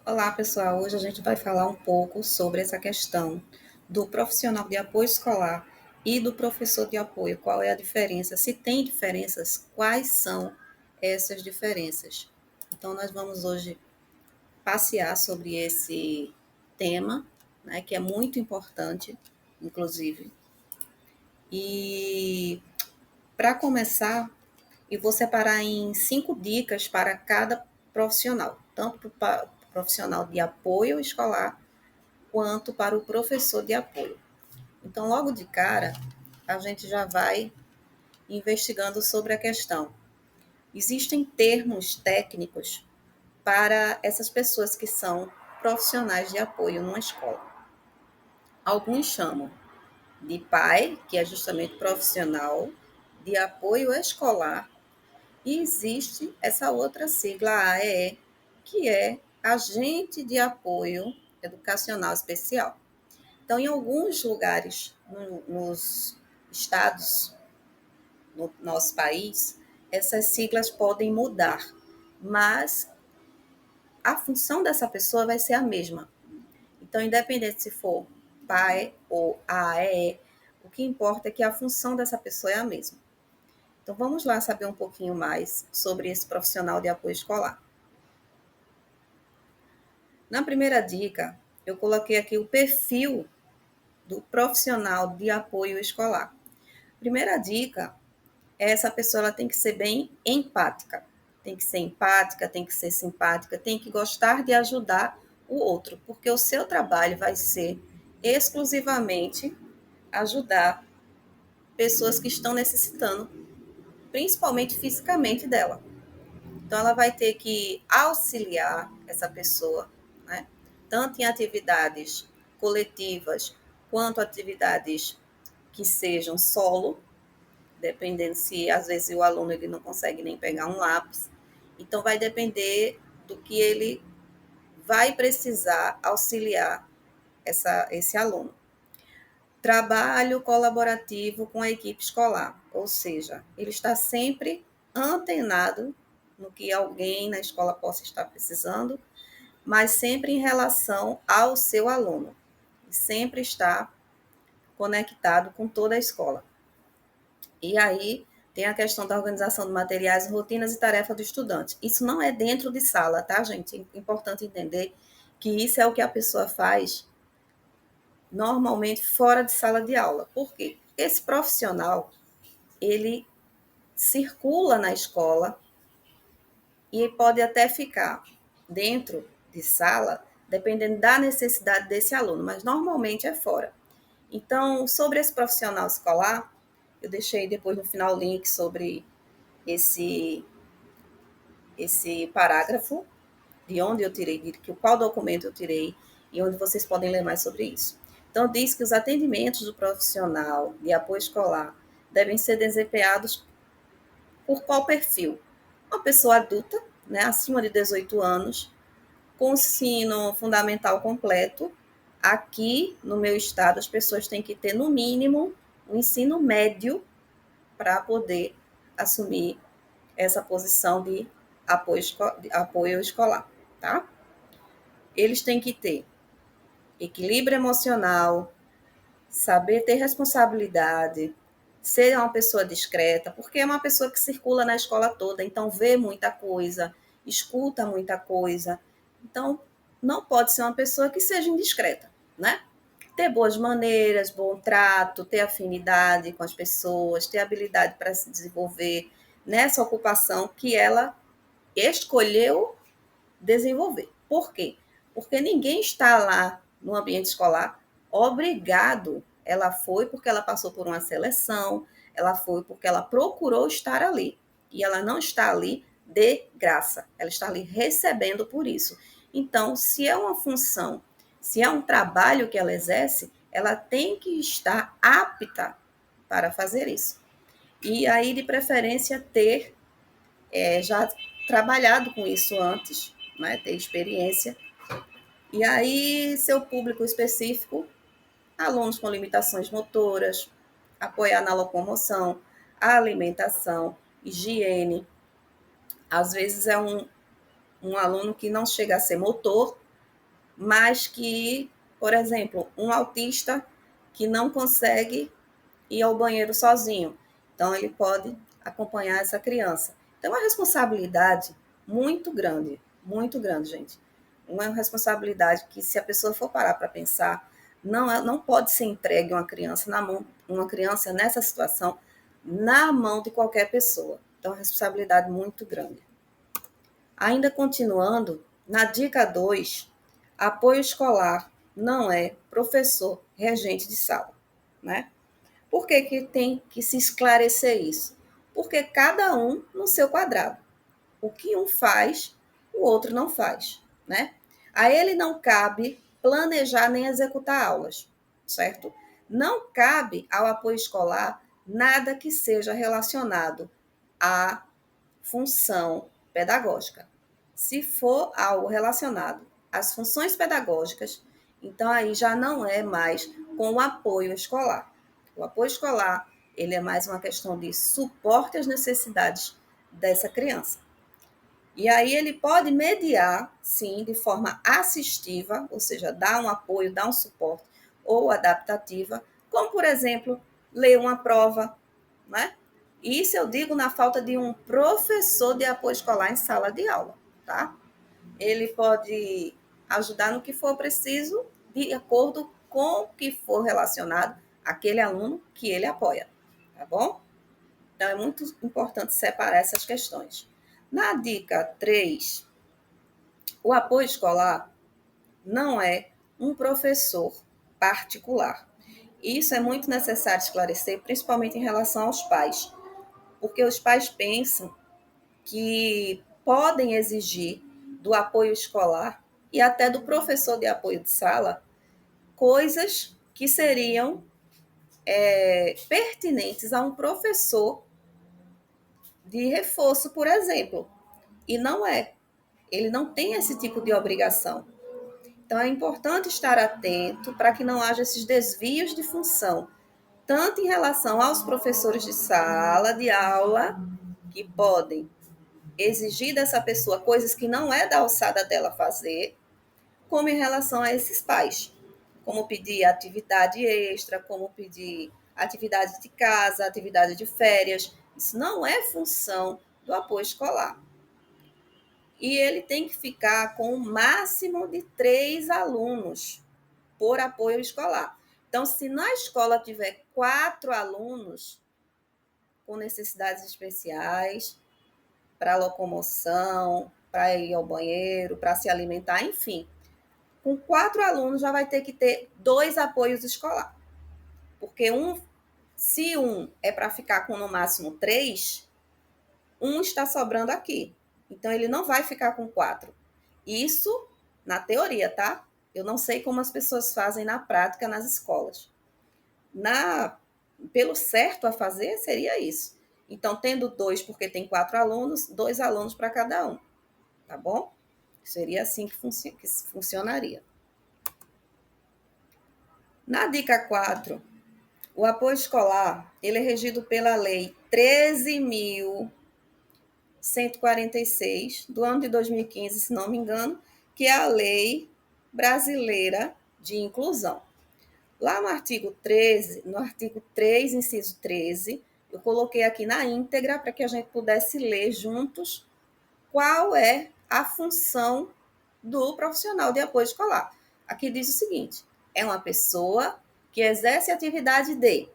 Olá, pessoal. Hoje a gente vai falar um pouco sobre essa questão do profissional de apoio escolar e do professor de apoio. Qual é a diferença? Se tem diferenças, quais são essas diferenças? Então, nós vamos hoje passear sobre esse tema, né, que é muito importante, inclusive. E para começar, eu vou separar em 5 dicas para cada profissional, tanto para o profissional de apoio escolar quanto para o professor de apoio. Então, logo de cara, a gente já vai investigando sobre a questão. Existem termos técnicos para essas pessoas que são profissionais de apoio numa escola. Alguns chamam de PAE, que é justamente profissional de apoio escolar, e existe essa outra sigla AEE, que é agente de apoio educacional especial. Então, em alguns lugares nos estados no nosso país, essas siglas podem mudar, mas a função dessa pessoa vai ser a mesma. Então, independente se for PAE ou AE, o que importa é que a função dessa pessoa é a mesma. Então, vamos lá saber um pouquinho mais sobre esse profissional de apoio escolar. Na primeira dica, eu coloquei aqui o perfil do profissional de apoio escolar. Primeira dica, essa pessoa ela tem que ser bem empática. Tem que ser empática, tem que ser simpática, tem que gostar de ajudar o outro, porque o seu trabalho vai ser exclusivamente ajudar pessoas que estão necessitando, principalmente fisicamente dela. Então, ela vai ter que auxiliar essa pessoa, né? Tanto em atividades coletivas, quanto atividades que sejam solo, dependendo se às vezes o aluno ele não consegue nem pegar um lápis. Então, vai depender do que ele vai precisar auxiliar esse aluno. Trabalho colaborativo com a equipe escolar, ou seja, ele está sempre antenado no que alguém na escola possa estar precisando, mas sempre em relação ao seu aluno. Sempre está conectado com toda a escola. E aí tem a questão da organização de materiais, rotinas e tarefas do estudante. Isso não é dentro de sala, tá, gente? É importante entender que isso é o que a pessoa faz normalmente fora de sala de aula. Por quê? Esse profissional, ele circula na escola e pode até ficar dentro de sala, dependendo da necessidade desse aluno, mas normalmente é fora. Então, sobre esse profissional escolar, eu deixei depois no final o link sobre esse, esse parágrafo, de onde eu tirei, de qual documento eu tirei, e onde vocês podem ler mais sobre isso. Então, diz que os atendimentos do profissional de apoio escolar devem ser desempenhados por qual perfil? Uma pessoa adulta, né, acima de 18 anos, com ensino fundamental completo. Aqui no meu estado, as pessoas têm que ter, no mínimo, o ensino médio para poder assumir essa posição de apoio escolar, tá? Eles têm que ter equilíbrio emocional, saber ter responsabilidade, ser uma pessoa discreta, porque é uma pessoa que circula na escola toda, então vê muita coisa, escuta muita coisa. Então, não pode ser uma pessoa que seja indiscreta, né? Ter boas maneiras, bom trato, ter afinidade com as pessoas, ter habilidade para se desenvolver nessa ocupação que ela escolheu desenvolver. Por quê? Porque ninguém está lá no ambiente escolar obrigado. Ela foi porque ela passou por uma seleção, ela foi porque ela procurou estar ali. E ela não está ali de graça, ela está ali recebendo por isso. Então, se é uma função, se é um trabalho que ela exerce, ela tem que estar apta para fazer isso. E aí, de preferência, ter já trabalhado com isso antes, né, ter experiência. E aí, seu público específico, alunos com limitações motoras, apoiar na locomoção, alimentação, higiene. Às vezes é um aluno que não chega a ser motor, mas que, por exemplo, um autista que não consegue ir ao banheiro sozinho. Então, ele pode acompanhar essa criança. Então, é uma responsabilidade muito grande, gente. Uma responsabilidade que, se a pessoa for parar para pensar, não pode ser entregue uma criança na mão, uma criança nessa situação, na mão de qualquer pessoa. Então, é uma responsabilidade muito grande. Ainda continuando, na dica 2, apoio escolar não é professor regente de sala, né? Por que, que tem que se esclarecer isso? Porque cada um no seu quadrado. O que um faz, o outro não faz, né? A ele não cabe planejar nem executar aulas, certo? Não cabe ao apoio escolar nada que seja relacionado à função pedagógica. Se for algo relacionado às funções pedagógicas, então aí já não é mais com o apoio escolar. O apoio escolar, ele é mais uma questão de suporte às necessidades dessa criança. E aí ele pode mediar, sim, de forma assistiva, ou seja, dar um apoio, dar um suporte, ou adaptativa, como, por exemplo, ler uma prova, né? Isso eu digo na falta de um professor de apoio escolar em sala de aula, tá? Ele pode ajudar no que for preciso, de acordo com o que for relacionado àquele aluno que ele apoia, tá bom? Então, é muito importante separar essas questões. Na dica 3, o apoio escolar não é um professor particular. Isso é muito necessário esclarecer, principalmente em relação aos pais, porque os pais pensam que podem exigir do apoio escolar e até do professor de apoio de sala coisas que seriam pertinentes a um professor de reforço, por exemplo. E não é. Ele não tem esse tipo de obrigação. Então, é importante estar atento para que não haja esses desvios de função, tanto em relação aos professores de sala, de aula, que podem exigir dessa pessoa coisas que não é da alçada dela fazer, como em relação a esses pais, como pedir atividade extra, como pedir atividade de casa, atividade de férias. Isso não é função do apoio escolar. E ele tem que ficar com o máximo de 3 alunos por apoio escolar. Então, se na escola tiver 4 alunos com necessidades especiais, para locomoção, para ir ao banheiro, para se alimentar, enfim, com 4 alunos já vai ter que ter 2 apoios escolar. Porque se um é para ficar com no máximo 3, um está sobrando aqui. Então, ele não vai ficar com 4. Isso na teoria, tá? Eu não sei como as pessoas fazem na prática nas escolas. Pelo certo a fazer seria isso. Então, tendo 2, porque tem 4 alunos, 2 alunos para cada um, tá bom? Seria assim que funcionaria. Na dica 4, o apoio escolar, ele é regido pela Lei 13.146, do ano de 2015, se não me engano, que é a Lei Brasileira de Inclusão. Lá no artigo 13, no artigo 3, inciso 13, eu coloquei aqui na íntegra para que a gente pudesse ler juntos qual é a função do profissional de apoio escolar. Aqui diz o seguinte: é uma pessoa que exerce atividade de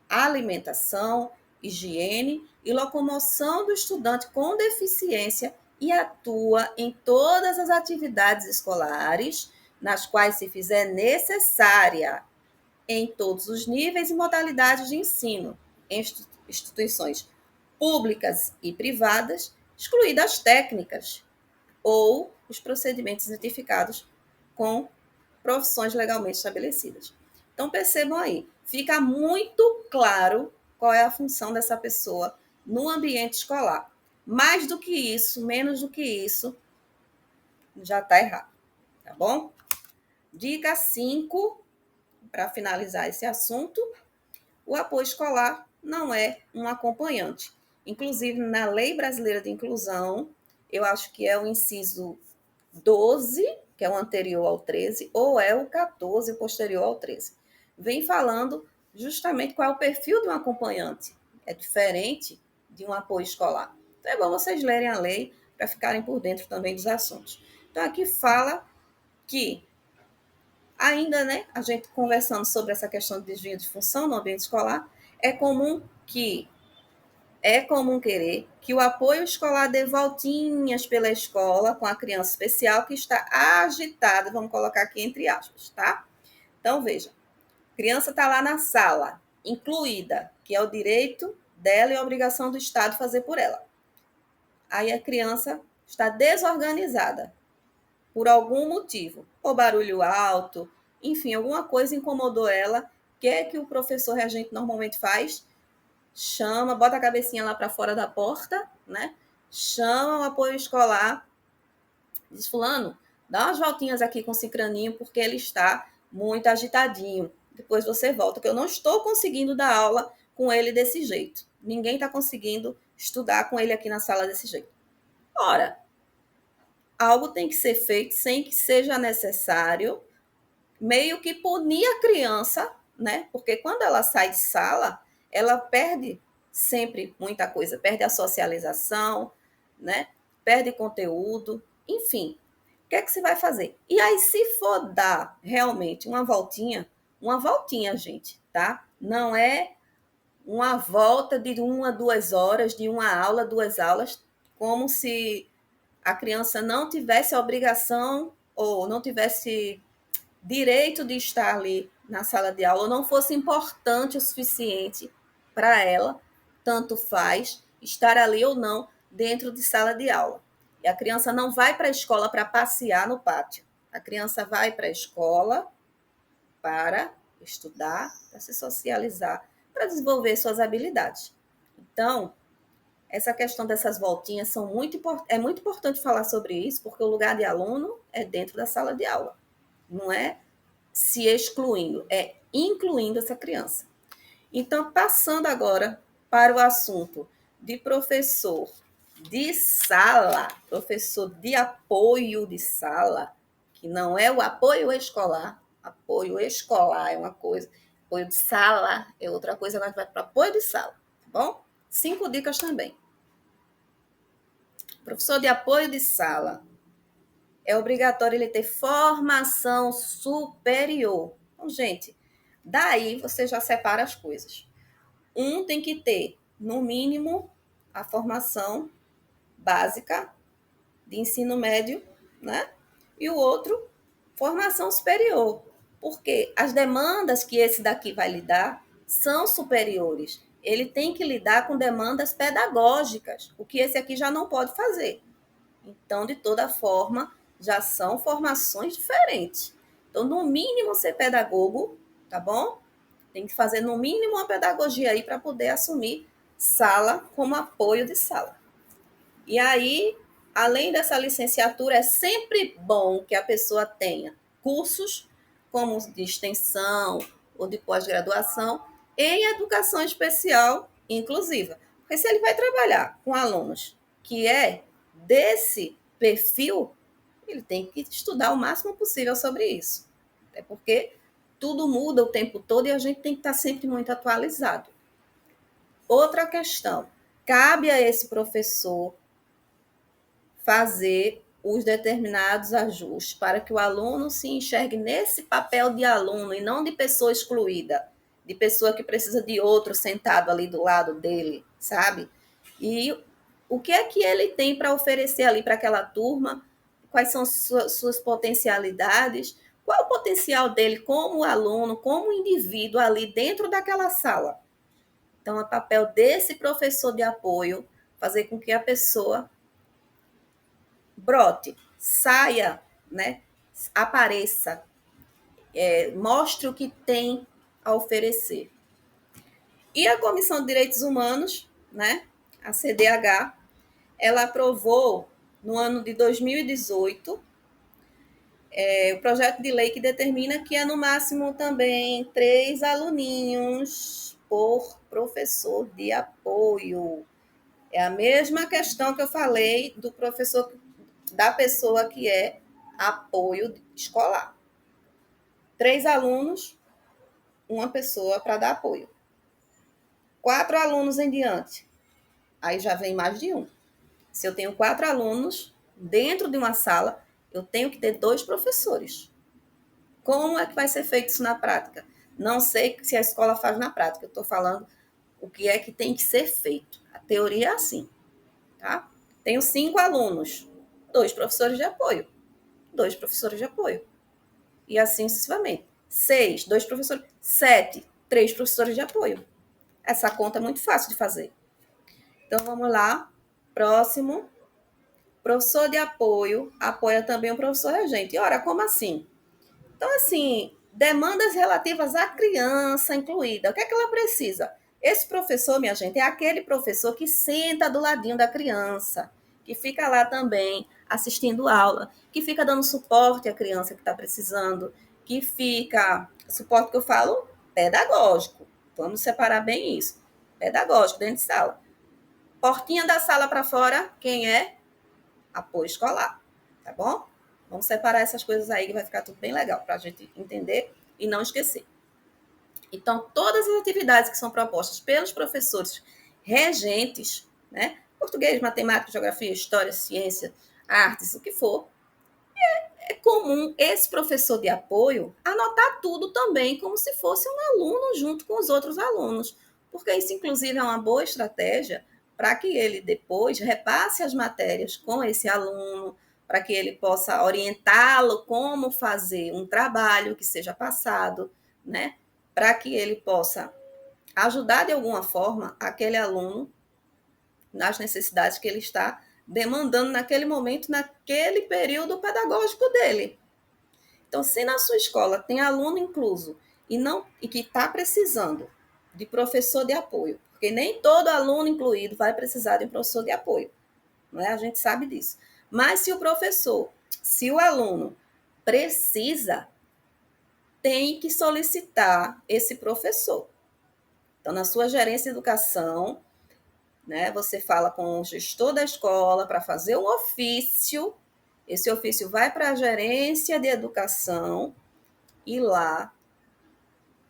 alimentação, higiene e locomoção do estudante com deficiência e atua em todas as atividades escolares nas quais se fizer necessária em todos os níveis e modalidades de ensino, em instituições públicas e privadas, excluídas as técnicas ou os procedimentos identificados com profissões legalmente estabelecidas. Então, percebam aí, fica muito claro qual é a função dessa pessoa no ambiente escolar. Mais do que isso, menos do que isso, já está errado, tá bom? Dica 5, para finalizar esse assunto: o apoio escolar não é um acompanhante. Inclusive, na Lei Brasileira de Inclusão, eu acho que é o inciso 12, que é o anterior ao 13, ou é o 14, o posterior ao 13. Vem falando justamente qual é o perfil de um acompanhante. É diferente de um apoio escolar. Então é bom vocês lerem a lei para ficarem por dentro também dos assuntos. Então aqui fala que ainda, né, a gente conversando sobre essa questão de desvio de função no ambiente escolar, é comum querer que o apoio escolar dê voltinhas pela escola com a criança especial que está agitada, vamos colocar aqui entre aspas, tá? Então, veja, a criança está lá na sala, incluída, que é o direito dela e a obrigação do Estado fazer por ela. Aí a criança está desorganizada por algum motivo, ou barulho alto, enfim, alguma coisa incomodou ela. O que é que o professor regente normalmente faz? Chama, bota a cabecinha lá para fora da porta, né? Chama o apoio escolar, diz: fulano, dá umas voltinhas aqui com o cicraninho, porque ele está muito agitadinho. Depois você volta, que eu não estou conseguindo dar aula com ele desse jeito. Ninguém está conseguindo estudar com ele aqui na sala desse jeito. Ora, algo tem que ser feito sem que seja necessário meio que punir a criança, né? Porque quando ela sai de sala, ela perde sempre muita coisa, perde a socialização, né? Perde conteúdo, enfim. O que é que você vai fazer? E aí, se for dar realmente uma voltinha, gente, tá? Não é uma volta de 1 a 2 horas, de uma aula, 2 aulas, como se a criança não tivesse a obrigação ou não tivesse direito de estar ali na sala de aula, ou não fosse importante o suficiente para ela, tanto faz estar ali ou não dentro de sala de aula. E a criança não vai para a escola para passear no pátio. A criança vai para a escola para estudar, para se socializar, para desenvolver suas habilidades. Então, essa questão dessas voltinhas é muito importante falar sobre isso, porque o lugar de aluno é dentro da sala de aula. Não é se excluindo, é incluindo essa criança. Então, passando agora para o assunto de professor de sala, professor de apoio de sala, que não é o apoio escolar é uma coisa, apoio de sala é outra coisa, agora vai para apoio de sala, tá bom? 5 dicas também. Professor de apoio de sala, é obrigatório ele ter formação superior. Então, gente, daí você já separa as coisas. Um tem que ter, no mínimo, a formação básica de ensino médio, né? E o outro, formação superior. Porque as demandas que esse daqui vai lidar são superiores. Ele tem que lidar com demandas pedagógicas, o que esse aqui já não pode fazer. Então, de toda forma, já são formações diferentes. Então, no mínimo, ser pedagogo, tá bom? Tem que fazer, no mínimo, uma pedagogia aí para poder assumir sala como apoio de sala. E aí, além dessa licenciatura, é sempre bom que a pessoa tenha cursos como de extensão ou de pós-graduação em educação especial inclusiva. Porque se ele vai trabalhar com alunos que é desse perfil, ele tem que estudar o máximo possível sobre isso. Até porque tudo muda o tempo todo e a gente tem que estar sempre muito atualizado. Outra questão, cabe a esse professor fazer os determinados ajustes para que o aluno se enxergue nesse papel de aluno e não de pessoa excluída, de pessoa que precisa de outro sentado ali do lado dele, sabe? E o que é que ele tem para oferecer ali para aquela turma? Quais são suas potencialidades? Qual é o potencial dele como aluno, como indivíduo ali dentro daquela sala? Então, é papel desse professor de apoio fazer com que a pessoa brote, saia, né? Apareça, mostre o que tem a oferecer. E a Comissão de Direitos Humanos, né? A CDH, ela aprovou no ano de 2018 o projeto de lei que determina que é no máximo também 3 aluninhos por professor de apoio. É a mesma questão que eu falei do professor da pessoa que é apoio escolar. 3 alunos, uma pessoa para dar apoio. 4 alunos em diante, aí já vem mais de um. Se eu tenho 4 alunos dentro de uma sala, eu tenho que ter 2 professores. Como é que vai ser feito isso na prática? Não sei se a escola faz na prática, eu estou falando o que é que tem que ser feito. A teoria é assim, tá? Tenho 5 alunos, 2 professores de apoio, 2 professores de apoio. E assim sucessivamente. 6, 2 professores. 7, 3 professores de apoio. Essa conta é muito fácil de fazer. Então, vamos lá. Próximo. Professor de apoio apoia também o professor regente. E, ora, como assim? Então, assim, demandas relativas à criança incluída. O que é que ela precisa? Esse professor, minha gente, é aquele professor que senta do ladinho da criança, que fica lá também assistindo aula, que fica dando suporte à criança que está precisando, que fica, suporte que eu falo, pedagógico. Vamos separar bem isso. Pedagógico, dentro de sala. Portinha da sala para fora, quem é? Apoio escolar, tá bom? Vamos separar essas coisas aí que vai ficar tudo bem legal para a gente entender e não esquecer. Então, todas as atividades que são propostas pelos professores regentes, né? Português, matemática, geografia, história, ciência, artes, o que for, é comum esse professor de apoio anotar tudo também como se fosse um aluno junto com os outros alunos, porque isso, inclusive, é uma boa estratégia para que ele depois repasse as matérias com esse aluno, para que ele possa orientá-lo como fazer um trabalho que seja passado, né? Para que ele possa ajudar de alguma forma aquele aluno nas necessidades que ele está demandando naquele momento, naquele período pedagógico dele. Então, se na sua escola tem aluno incluso e que está precisando de professor de apoio, porque nem todo aluno incluído vai precisar de um professor de apoio, não é? A gente sabe disso. Mas se o aluno precisa, tem que solicitar esse professor. Então, na sua gerência de educação, né, você fala com o gestor da escola para fazer um ofício. Esse ofício vai para a gerência de educação e lá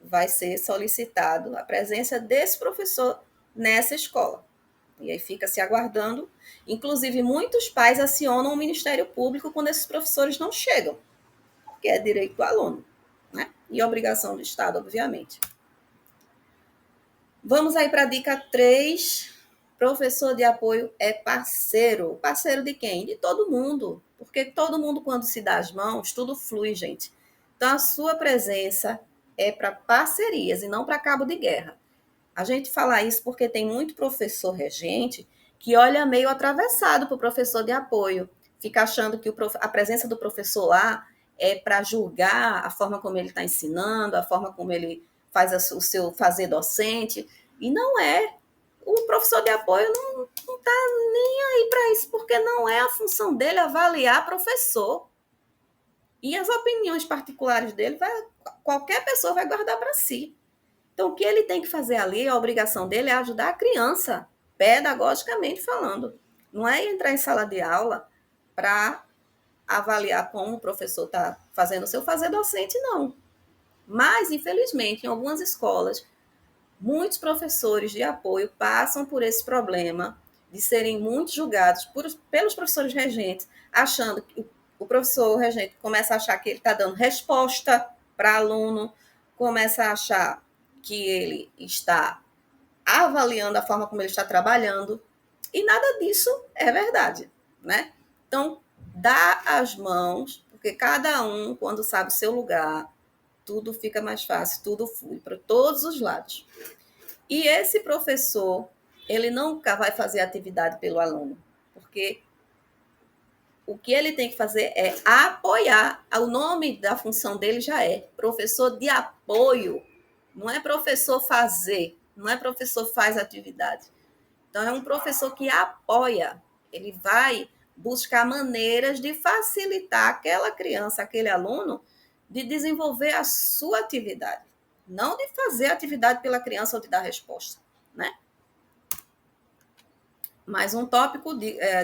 vai ser solicitado a presença desse professor nessa escola. E aí fica se aguardando. Inclusive, muitos pais acionam o Ministério Público quando esses professores não chegam, porque é direito do aluno, né? E obrigação do Estado, obviamente. Vamos aí para a dica 3. Professor de apoio é parceiro. Parceiro de quem? De todo mundo. Porque todo mundo, quando se dá as mãos, tudo flui, gente. Então, a sua presença é para parcerias e não para cabo de guerra. A gente fala isso porque tem muito professor regente que olha meio atravessado para o professor de apoio. Fica achando que a presença do professor lá é para julgar a forma como ele está ensinando, a forma como ele faz o seu fazer docente. E não é. O professor de apoio não está nem aí para isso, porque não é a função dele avaliar professor. E as opiniões particulares dele, qualquer pessoa vai guardar para si. Então, o que ele tem que fazer ali, a obrigação dele é ajudar a criança, pedagogicamente falando. Não é entrar em sala de aula para avaliar como o professor está fazendo o seu fazer docente, não. Mas, infelizmente, em algumas escolas, muitos professores de apoio passam por esse problema de serem muito julgados pelos professores regentes, achando que o professor regente começa a achar que ele está dando resposta para aluno, começa a achar que ele está avaliando a forma como ele está trabalhando, e nada disso é verdade, né? Então, dá as mãos, porque cada um, quando sabe o seu lugar, tudo fica mais fácil, tudo flui para todos os lados. E esse professor, ele nunca vai fazer atividade pelo aluno, porque o que ele tem que fazer é apoiar. O nome da função dele já é professor de apoio. Não é professor fazer, não é professor faz atividade. Então, é um professor que apoia. Ele vai buscar maneiras de facilitar aquela criança, aquele aluno, de desenvolver a sua atividade. Não de fazer atividade pela criança ou de dar resposta, né? Mais um tópico,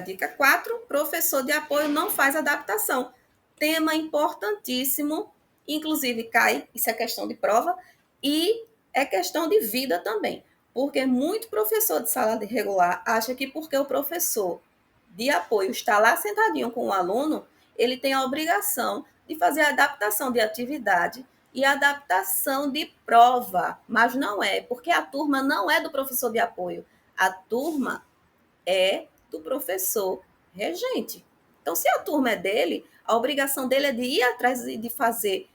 dica 4, professor de apoio não faz adaptação. Tema importantíssimo, inclusive cai, isso é questão de prova, e é questão de vida também. Porque muito professor de sala de regular acha que porque o professor de apoio está lá sentadinho com o aluno, ele tem a obrigação de fazer a adaptação de atividade e adaptação de prova. Mas não é, porque a turma não é do professor de apoio. A turma é do professor regente. Então, se a turma é dele, a obrigação dele é de ir atrás e de fazer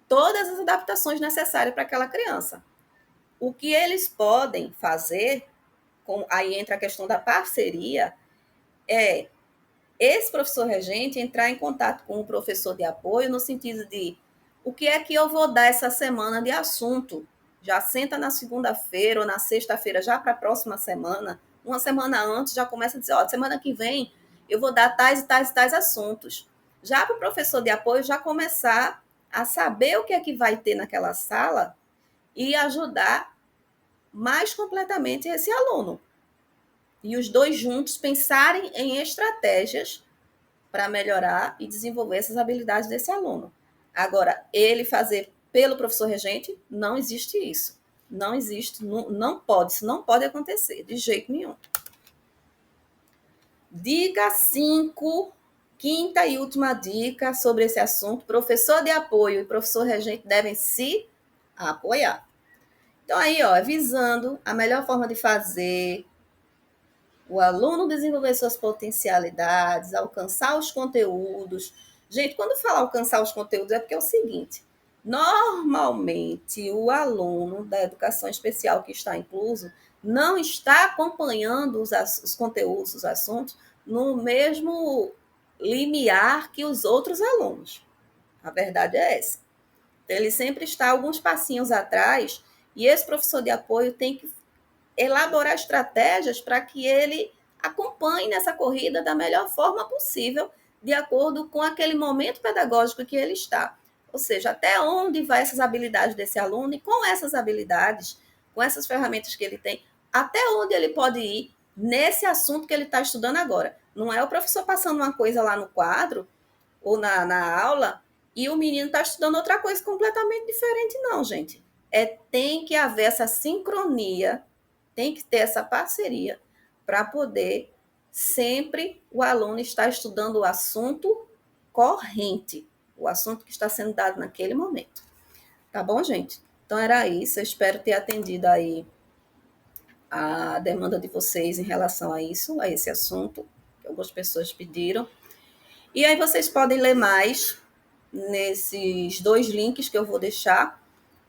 todas as adaptações necessárias para aquela criança. O que eles podem fazer, aí entra a questão da parceria, é esse professor regente entrar em contato com o professor de apoio no sentido de o que é que eu vou dar essa semana de assunto. Já senta na segunda-feira ou na sexta-feira, já para a próxima semana, uma semana antes, já começa a dizer, ó, semana que vem eu vou dar tais e tais e tais assuntos. Já para o professor de apoio já começar a saber o que é que vai ter naquela sala e ajudar mais completamente esse aluno. E os dois juntos pensarem em estratégias para melhorar e desenvolver essas habilidades desse aluno. Agora, ele fazer pelo professor regente, não existe isso. Não existe, não pode, isso não pode acontecer, de jeito nenhum. Dica 5, quinta e última dica sobre esse assunto: professor de apoio e professor regente devem se apoiar. Então, aí, ó, visando a melhor forma de fazer o aluno desenvolver suas potencialidades, alcançar os conteúdos. Gente, quando fala alcançar os conteúdos, é porque é o seguinte: normalmente o aluno da educação especial que está incluso não está acompanhando os conteúdos, os assuntos, no mesmo limiar que os outros alunos. A verdade é essa. Ele sempre está alguns passinhos atrás, e esse professor de apoio tem que elaborar estratégias para que ele acompanhe nessa corrida da melhor forma possível, de acordo com aquele momento pedagógico que ele está. Ou seja, até onde vai essas habilidades desse aluno e com essas habilidades, com essas ferramentas que ele tem, até onde ele pode ir nesse assunto que ele está estudando agora. Não é o professor passando uma coisa lá no quadro ou na aula e o menino está estudando outra coisa completamente diferente, não, gente. Tem que haver essa sincronia, tem que ter essa parceria para poder sempre o aluno estar estudando o assunto corrente, o assunto que está sendo dado naquele momento. Tá bom, gente? Então era isso. Eu espero ter atendido aí a demanda de vocês em relação a isso, a esse assunto, que algumas pessoas pediram. E aí vocês podem ler mais nesses 2 links que eu vou deixar.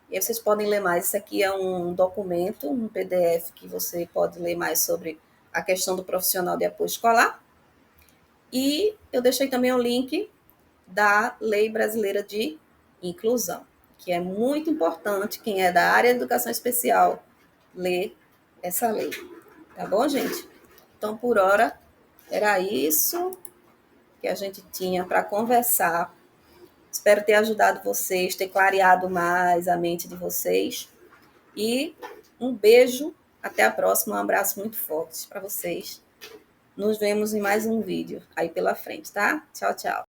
E aí vocês podem ler mais. Isso aqui é um documento, um PDF, que você pode ler mais sobre a questão do profissional de apoio escolar. E eu deixei também o link da Lei Brasileira de Inclusão, que é muito importante, quem é da área de educação especial, ler essa lei. Tá bom, gente? Então, por hora, era isso que a gente tinha para conversar. Espero ter ajudado vocês, ter clareado mais a mente de vocês. E um beijo, até a próxima, um abraço muito forte para vocês. Nos vemos em mais um vídeo aí pela frente, tá? Tchau, tchau.